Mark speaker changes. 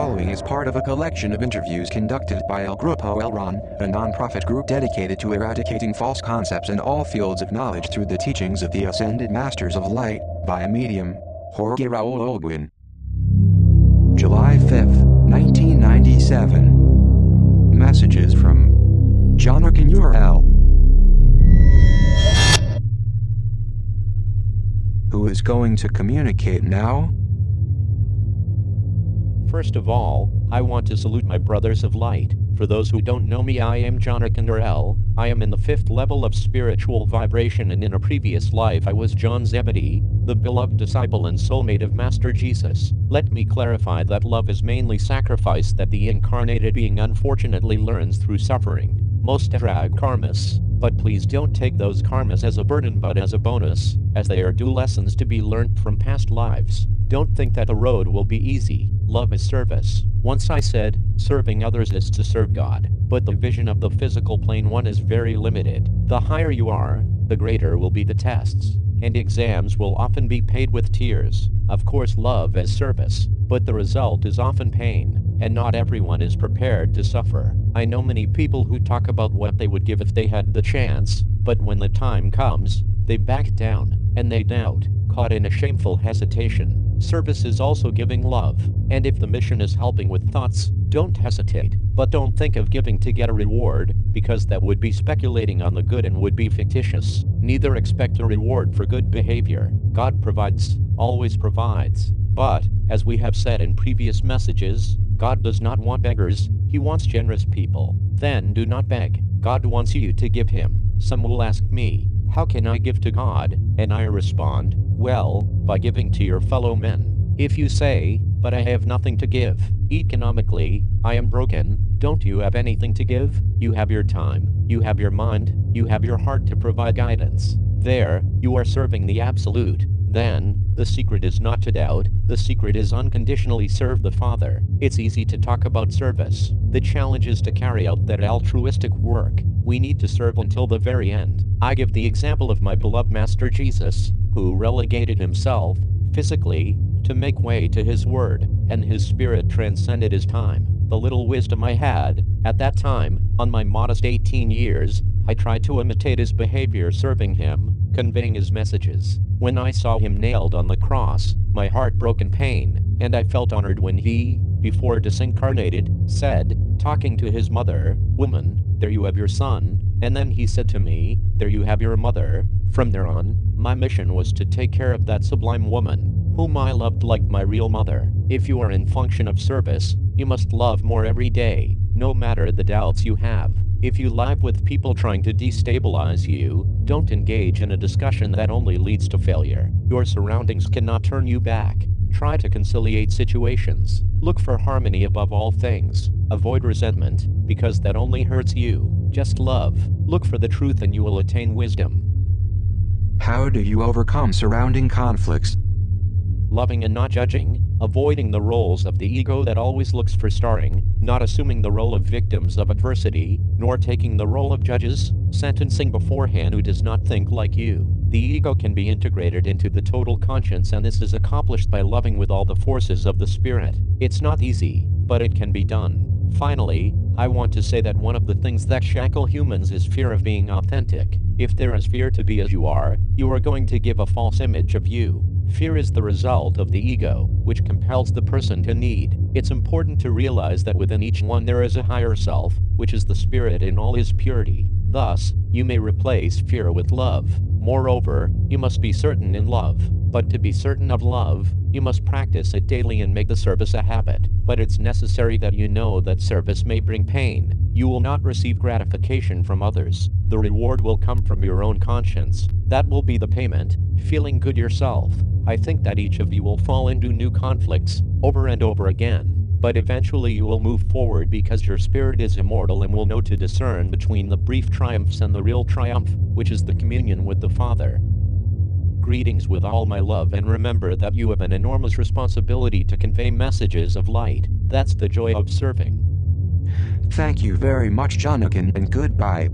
Speaker 1: following is part of a collection of interviews conducted by El Grupo Elron, a non-profit group dedicated to eradicating false concepts in all fields of knowledge through the teachings of the ascended masters of light, by a medium, Jorge Raul Olguin. July 5th, 1997. Messages from JOHNAKAN UR-EL. Who is going to communicate now?
Speaker 2: First of all, I want to salute my brothers of light. For those who don't know me, I am JOHNAKAN UR-EL. I am in the 5th level of spiritual vibration, and in a previous life I was John Zebedee, the beloved disciple and soulmate of Master Jesus. Let me clarify that love is mainly sacrifice that the incarnated being unfortunately learns through suffering. Most drag karmas, but please don't take those karmas as a burden but as a bonus, as they are due lessons to be learned from past lives. Don't think that the road will be easy. Love is service. Once I said, serving others is to serve God, but the vision of the physical plane one is very limited. The higher you are, the greater will be the tests, and exams will often be paid with tears. Of course, love as service, but the result is often pain, and not everyone is prepared to suffer. I know many people who talk about what they would give if they had the chance, but when the time comes, they back down, and they doubt, caught in a shameful hesitation. Service is also giving love, and if the mission is helping with thoughts, don't hesitate, but don't think of giving to get a reward, because that would be speculating on the good and would be fictitious. Neither expect a reward for good behavior. God provides, always provides. But, as we have said in previous messages, God does not want beggars, He wants generous people. Then do not beg. God wants you to give Him. Some will ask me, how can I give to God? And I respond, well, by giving to your fellow men. If you say, but I have nothing to give, economically, I am broken, don't you have anything to give? You have your time, you have your mind, you have your heart to provide guidance. There, you are serving the Absolute. Then, the secret is not to doubt, the secret is unconditionally serve the Father. It's easy to talk about service. The challenge is to carry out that altruistic work. We need to serve until the very end. I give the example of my beloved Master Jesus, who relegated himself, physically, to make way to His Word, and His Spirit transcended His time. The little wisdom I had, at that time, on my modest 18 years, I tried to imitate His behavior serving Him, conveying His messages. When I saw Him nailed on the cross, my heart broke in pain, and I felt honored when He, before disincarnated, said, talking to His mother, "Woman, there you have your son," and then He said to me, "There you have your mother." From there on, my mission was to take care of that sublime woman, whom I loved like my real mother. If you are in function of service, you must love more every day, no matter the doubts you have. If you live with people trying to destabilize you, don't engage in a discussion that only leads to failure. Your surroundings cannot turn you back. Try to conciliate situations. Look for harmony above all things. Avoid resentment, because that only hurts you. Just love. Look for the truth and you will attain wisdom.
Speaker 1: How do you overcome surrounding conflicts?
Speaker 2: Loving and not judging, avoiding the roles of the ego that always looks for starring, not assuming the role of victims of adversity, nor taking the role of judges, sentencing beforehand who does not think like you. The ego can be integrated into the total conscience, and this is accomplished by loving with all the forces of the Spirit. It's not easy, but it can be done. Finally, I want to say that one of the things that shackle humans is fear of being authentic. If there is fear to be as you are going to give a false image of you. Fear is the result of the ego, which compels the person to need. It's important to realize that within each one there is a higher self, which is the Spirit in all His purity. Thus, you may replace fear with love. Moreover, you must be certain in love. But to be certain of love, you must practice it daily and make the service a habit. But it's necessary that you know that service may bring pain. You will not receive gratification from others. The reward will come from your own conscience. That will be the payment, feeling good yourself. I think that each of you will fall into new conflicts, over and over again. But eventually you will move forward because your spirit is immortal and will know to discern between the brief triumphs and the real triumph, which is the communion with the Father. Greetings with all my love, and remember that you have an enormous responsibility to convey messages of light. That's the joy of serving.
Speaker 1: Thank you very much, JOHNAKAN, and goodbye.